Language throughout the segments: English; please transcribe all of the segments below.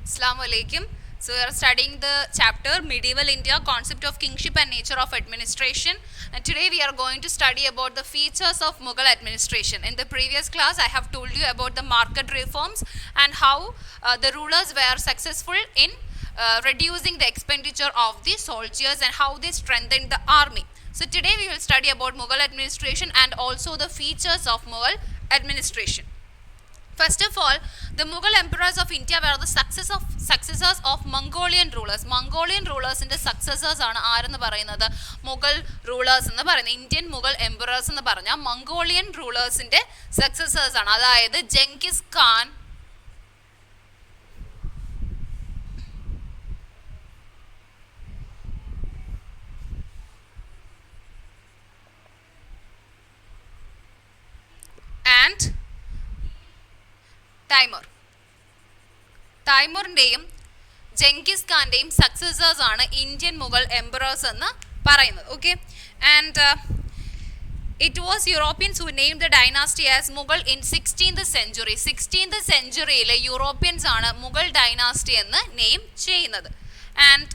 Assalamu alaikum. So we are studying the chapter Medieval India, Concept of Kingship and Nature of Administration. And today we are going to study about the features of Mughal administration. In the previous class, I have told you about the market reforms and how the rulers were successful in reducing the expenditure of the soldiers and how they strengthened the army. So today we will study about Mughal administration and also the features of Mughal administration. First of all, the Mughal emperors of India were the successors of Mongolian rulers. Mongolian rulers in the successors are Mughal rulers in the Indian Mughal emperors in the Mongolian rulers in the successors are Genghis Khan, and Timur-ന്റെയും Genghis ഖാന്റെയും successors ആണ് Indian Mughal emperors എന്ന് പറയുന്നത്. Okay, and it was Europeans who named the dynasty as Mughal in 16th century. 16th centuryയിലെ Europeans ആണ് Mughal dynasty എന്ന് name ചെയ്യുന്നത്. And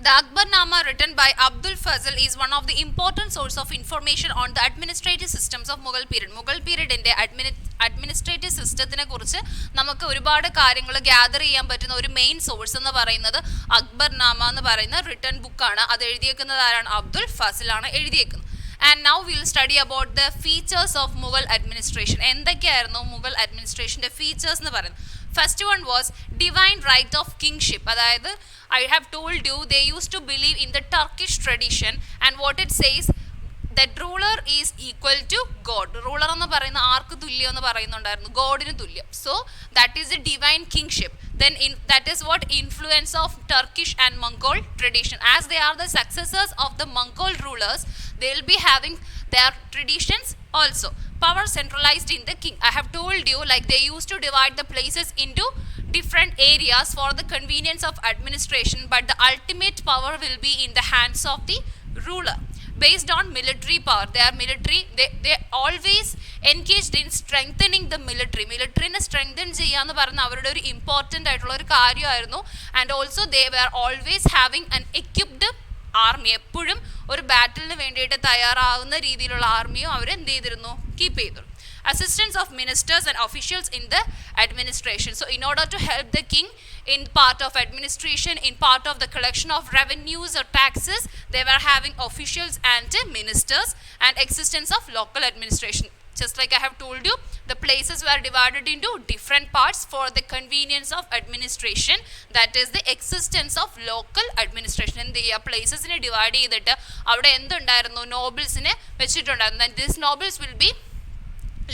the Akbarnama written by Abdul Fazl is one of the important source of information on the administrative systems of Mughal period. Mughal period inde administrative systemത്തിനെ കുറിച്ച് നമുക്ക് ഒരുപാട് കാര്യങ്ങൾ gather ചെയ്യാൻ പറ്റുന്ന ഒരു മെയിൻ സോഴ്സ് എന്ന് പറയുന്നത് അക്ബർനാമ എന്ന് പറയുന്ന റിട്ടൺ ബുക്കാണ്. അത് എഴുതിയേക്കുന്നത് ആരാണ്? അബ്ദുൽ ഫസൽ ആണ് എഴുതിയേക്കുന്നത്. And now we will study about the features of Mughal administration. എന്തൊക്കെയായിരുന്നു മുഗൾ അഡ്മിനിസ്ട്രേഷൻ്റെ ഫീച്ചേഴ്സ് എന്ന് പറയുന്നത്? First one was divine right of kingship. അതായത് I have told you they used to believe in the Turkish tradition and what it says that ruler is equal to God. Ruler എന്ന് പറയുന്ന ആർക്ക് തുല്യം എന്ന് പറയുന്നുണ്ടായിരുന്നു? ഗോഡിന് തുല്യം. So that is the divine kingship. Then that is what influence of Turkish and Mongol tradition. As they are the successors of the Mongol rulers, they will be having their traditions also. Power centralized in the king. I have told you like they used to divide the places into different areas for the convenience of administration, but the ultimate power will be in the hands of the ruler. Based on military power, they are military, they always engaged in strengthening the military. Military strengthen ചെയ്യാന്ന് പറഞ്ഞ അവരുടെ ഒരു important ആയിട്ടുള്ള ഒരു കാര്യമായിരുന്നു. And also they were always having an equipped army. എപ്പോഴും ഒരു ബാറ്റിലിന് വേണ്ടിയിട്ട് തയ്യാറാവുന്ന രീതിയിലുള്ള ആർമിയും അവർ എന്ത് ചെയ്തിരുന്നു? കീപ്പ് ചെയ്തിരുന്നു. Assistance of ministers and officials in the administration. So in order to help the king in part of administration, in part of the collection of revenues or taxes, they were having officials and ministers and existence of local administration. Just like I have told you, the places were divided into different parts for the convenience of administration. That is the existence of local administration. In the places in divide ചെയ്തിട്ട് അവിടെ എന്തുണ്ടായിരുന്നു? നോബിൾസിനെ വെച്ചിട്ടുണ്ടായിരുന്നു. And these nobles will be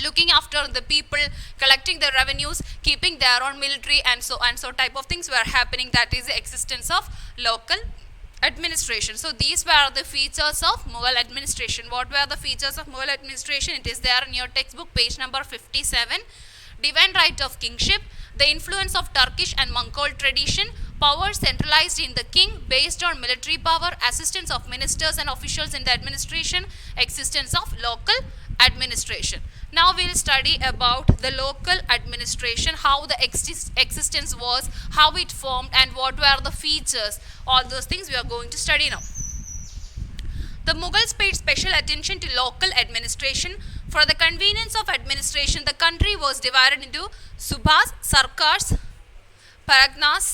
looking after the people, collecting the revenues, keeping their own military and so type of things were happening. That is the existence of local administration. So these were the features of Mughal administration. What were the features of Mughal administration? It is there in your textbook, page number 57. Divine right of kingship, the influence of Turkish and Mongol tradition, power centralized in the king based on military power, assistance of ministers and officials in the administration, existence of local administration. Now we will study about the local administration, how the existence was, how it formed, and what were the features. All those things we are going to study now. The Mughals paid special attention to local administration. For the convenience of administration, the country was divided into subhas, sarkars, parganas,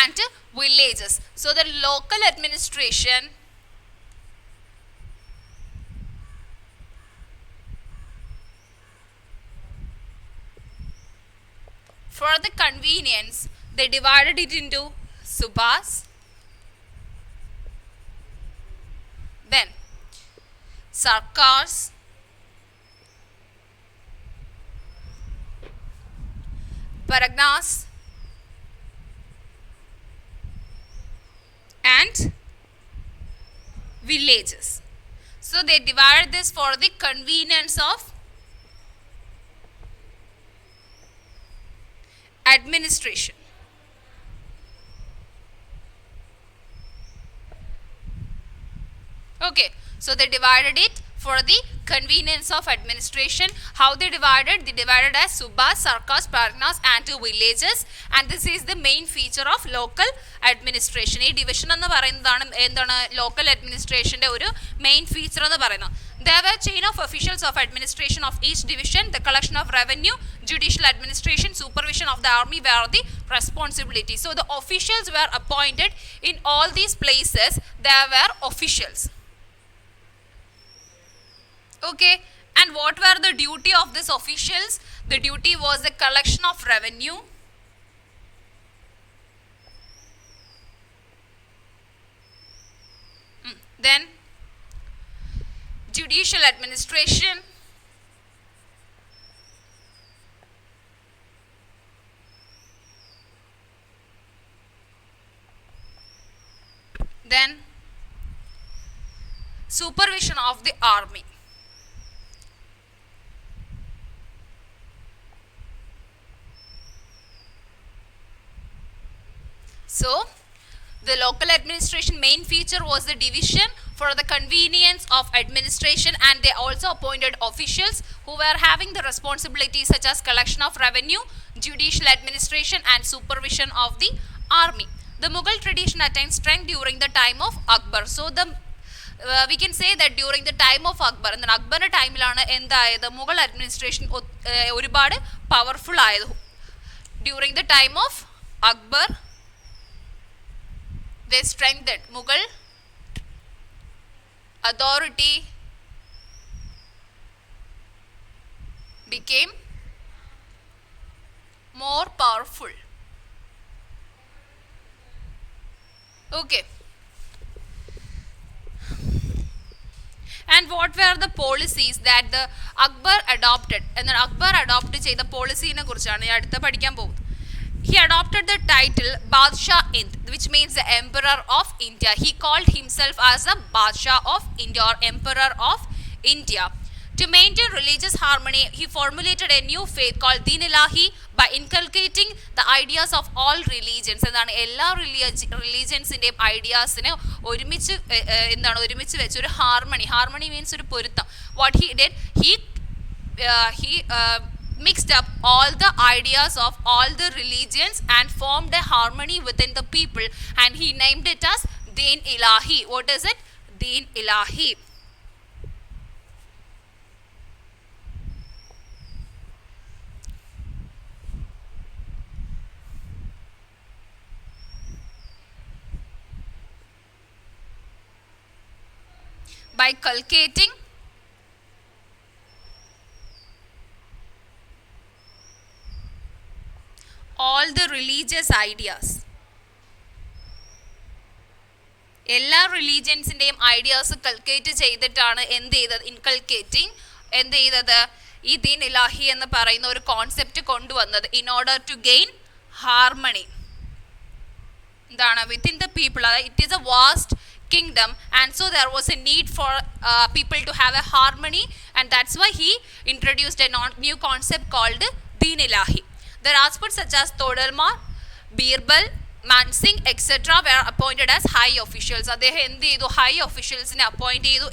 and villages. So the local administration for the convenience, they divided it into subhas, then sarkars, parganas, and villages. So they divided this for the convenience of administration. Okay, so they divided it for the convenience of administration. How they divided as subas, sarkas, parganas and villages, and this is the main feature of local administration. ഈ division എന്ന് പറയുന്നതാണ് എന്താണ് local അഡ്മിനിസ്ട്രേഷന്റെ ഒരു main feature എന്ന് പറയുന്നത്. There were chain of officials of administration of each division. The collection of revenue, judicial administration, supervision of the army were the responsibility. So the officials were appointed in all these places. There were officials. Okay, and what were the duty of these officials? The duty was the collection of revenue, then judicial administration, then supervision of the army. So the local administration main feature was the division for the convenience of administration, and they also appointed officials who were having the responsibilities such as collection of revenue, judicial administration and supervision of the army. The Mughal tradition attained strength during the time of Akbar. So the we can say that during the time of Akbar, and Akbar's ടൈമിലാണ് എന്തായത് Mughal administration ഒരുപാട് powerful ആയത്. During the time of Akbar, they strengthened Mughal authority became more powerful. Okay, and what were the policies that the Akbar adopted? And then Akbar adopted ചെയ്ത പോളിസിനെ കുറിച്ചാണ് അടുത്ത പഠിക്കാൻ പോകുന്നത്. He adopted the title Badshah Ind, which means the Emperor of India. He called himself as the Badshah of India or Emperor of India. To maintain religious harmony, he formulated a new faith called Deen Ilahi by inculcating the ideas of all religions. എന്താണ് എല്ലാ റിലീജിയൻസിൻ്റെയും ഐഡിയാസിനെ ഒരുമിച്ച് വെച്ച് ഒരു harmony means ഒരു പൊരുത്തം. What he did, he mixed up all the ideas of all the religions and formed a harmony within the people, and he named it as Deen Ilahi. What is it? Deen Ilahi. By cultivating all the religious ideas, എല്ലാ റിലീജിയൻസിൻ്റെയും ideas കൾക്കേറ്റ് ചെയ്തിട്ടാണ് എന്ത് ചെയ്തത് ഈ ദീൻ ഇലാഹി എന്ന് പറയുന്ന ഒരു concept കൊണ്ടുവന്നത്. In order to gain harmony എന്താണ് വിത്തിൻ ദ പീപ്പിൾ. അതായത് it is a vast kingdom, and so there was a need for people to have a harmony, and that's why he introduced a new concept called Deen Ilahi. The Rajputs such as Todarmar, Birbal, Mansingh etc. were appointed as high officials. അദ്ദേഹം എന്ത് ചെയ്തു, high ഒഫീഷ്യൽസിനെ appoint ചെയ്തു.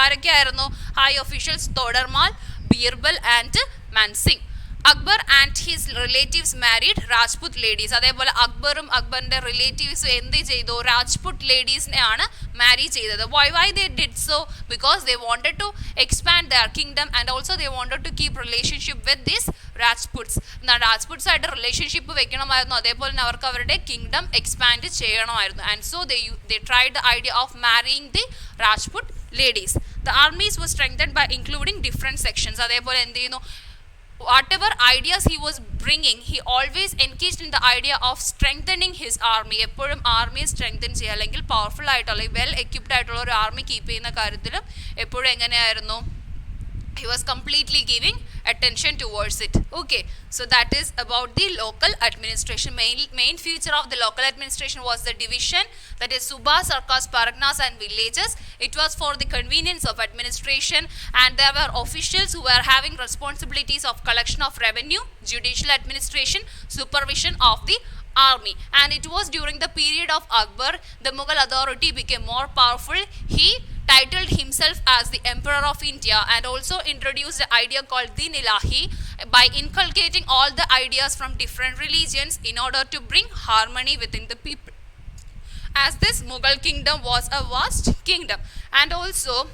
ആരൊക്കെയായിരുന്നു high officials? Todarmal, Birbal and Mansingh. Akbar and his relatives married Rajput ladies. അതേപോലെ അക്ബറും അക്ബറിന്റെ റിലേറ്റീവ്സും എന്ത് ചെയ്തു, രാജ്പുട്ട് ലേഡീസിനെ ആണ് മാരി ചെയ്തത്. why they did so? Because they wanted to expand their kingdom, and also they wanted to keep relationship with these Rajputs. രാജ്പുട്സ് ആയിട്ട് relationship വെക്കണമായിരുന്നു, അതേപോലെ തന്നെ അവർക്ക് അവരുടെ കിങ്ഡം എക്സ്പാൻഡ് ചെയ്യണമായിരുന്നു. and so they tried the idea of marrying the Rajput ladies. The armies were strengthened by including different sections. അതേപോലെ എന്ത് ചെയ്യുന്നു, whatever ideas he was bringing, he always engaged in the idea of strengthening his army. എപ്പോഴും ആർമിയെ strengthen ചെയ്യുക, അല്ലെങ്കിൽ powerful ആയിട്ടുള്ള well equipped ആയിട്ടുള്ള ഒരു army keep ചെയ്യുന്ന കാര്യത്തിലും എപ്പോഴും എങ്ങനെയായിരുന്നു, he was completely giving attention towards it. Okay, so that is about the local administration. Main feature of the local administration was the division, that is subas, sarkas, parganas and villages. It was for the convenience of administration, and there were officials who were having responsibilities of collection of revenue, judicial administration, supervision of the army. And it was during the period of Akbar the Mughal authority became more powerful. He titled himself as the Emperor of India, and also introduced the idea called Din Ilahi by inculcating all the ideas from different religions in order to bring harmony within the people. As this Mughal kingdom was a vast kingdom, and also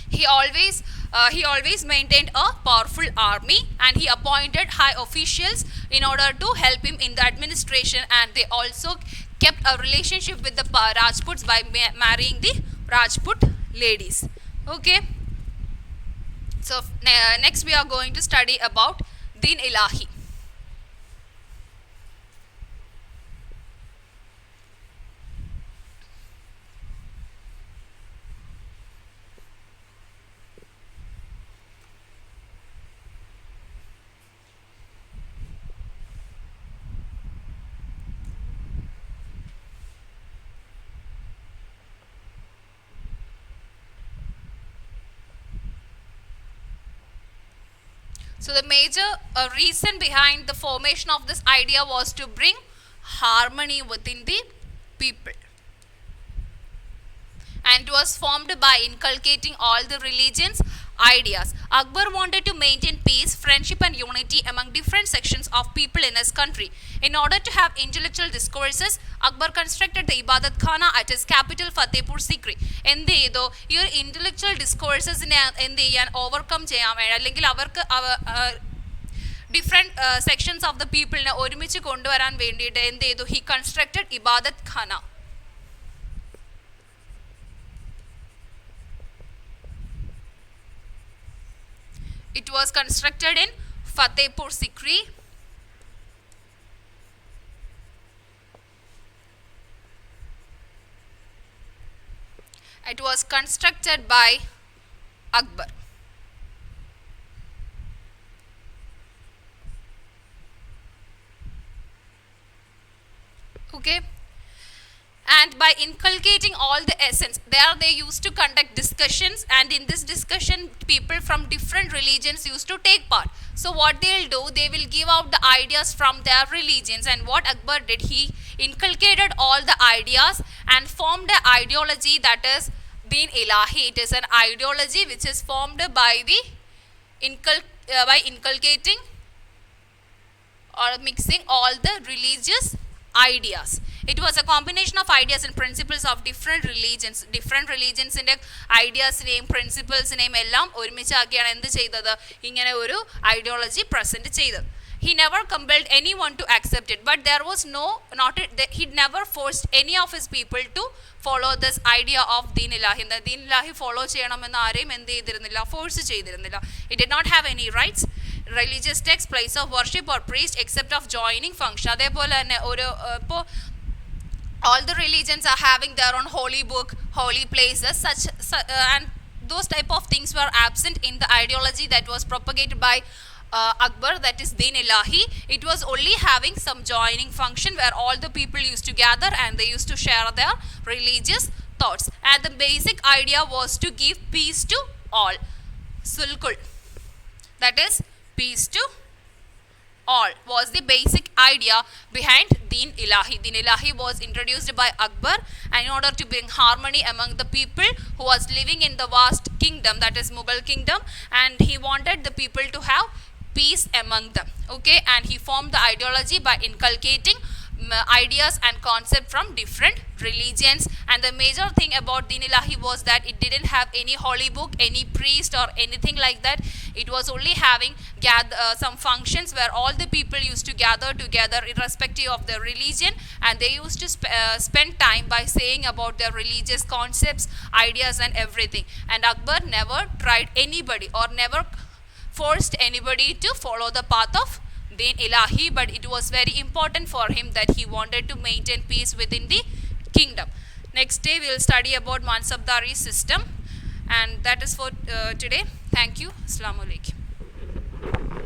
he always maintained a powerful army, and he appointed high officials in order to help him in the administration, and they also kept a relationship with the Rajputs by marrying the Rajput ladies. Okay, so next we are going to study about Din Ilahi. So the major reason behind the formation of this idea was to bring harmony within the people, and it was formed by inculcating all the religions ideas. Akbar wanted to maintain peace, friendship and unity among different sections of people in his country. In order to have intellectual discourses, Akbar constructed the Ibadat Khana at his capital Fatehpur Sikri. എന്ത് ചെയ്തു, ഈ ഒരു intellectual ഡിസ്കോഴ്സസിനെ എന്ത് ചെയ്യാൻ overcome ചെയ്യാൻ വേണ്ടി, അല്ലെങ്കിൽ അവർക്ക് ഡിഫറെൻറ്റ് സെക്ഷൻസ് ഓഫ് ദ പീപ്പിളിനെ ഒരുമിച്ച് കൊണ്ടുവരാൻ വേണ്ടിയിട്ട് എന്ത് ചെയ്തു, ഹി കൺസ്ട്രക്റ്റഡ് ഇബാദത്ത് ഖാന. It was constructed in Fatehpur Sikri. It was constructed by Akbar. Okay, and by inculcating all the essence, there they used to conduct discussions, and in this discussion people from different religions used to take part. So what they'll do, they will give out the ideas from their religions, and what Akbar did, he inculcated all the ideas and formed an ideology, that is Din Ilahi. It is an ideology which is formed by the inculcating or mixing all the religious ideas. It was a combination of ideas and principles of different religions. Different religions in the ideas name, principles name ellam ഒരുമിച്ചാക്കിയാണ് എന്ത് ചെയ്തത്, ഇങ്ങനെ ഒരു ideology present ചെയ്തത്. He never compelled anyone to accept it, but there was he never forced any of his people to follow this idea of Din Ilahi. The Din Ilahi follow ചെയ്യണമെന്ന് ആരെയും എന്ത് ചെയ്തിരുന്നില്ല, force ചെയ്തിരുന്നില്ല. It did not have any rights, religious text, place of worship or priest except of joining function. അതേപോലെ തന്നെ ഒരു ഇപ്പോൾ all the religions are having their own holy book, holy places, and those type of things were absent in the ideology that was propagated by Akbar, that is Din Ilahi. It was only having some joining function where all the people used to gather and they used to share their religious thoughts, and the basic idea was to give peace to all. Sulkul, that is peace to all, was the basic idea behind Din Ilahi. Din Ilahi was introduced by Akbar, and in order to bring harmony among the people who was living in the vast kingdom, that is Mughal kingdom, and he wanted the people to have peace among them. Okay, and he formed the ideology by inculcating ideas and concept from different religions. And the major thing about Din Ilahi was that it didn't have any holy book, any priest or anything like that. It was only having some functions where all the people used to gather together irrespective of their religion, and they used to spend time by saying about their religious concepts, ideas and everything. And Akbar never tried anybody or never forced anybody to follow the path of Din Ilahi, but it was very important for him that he wanted to maintain peace within the kingdom. Next day we will study about Mansabdari system, and that is for today. Thank you. Assalamu alaikum.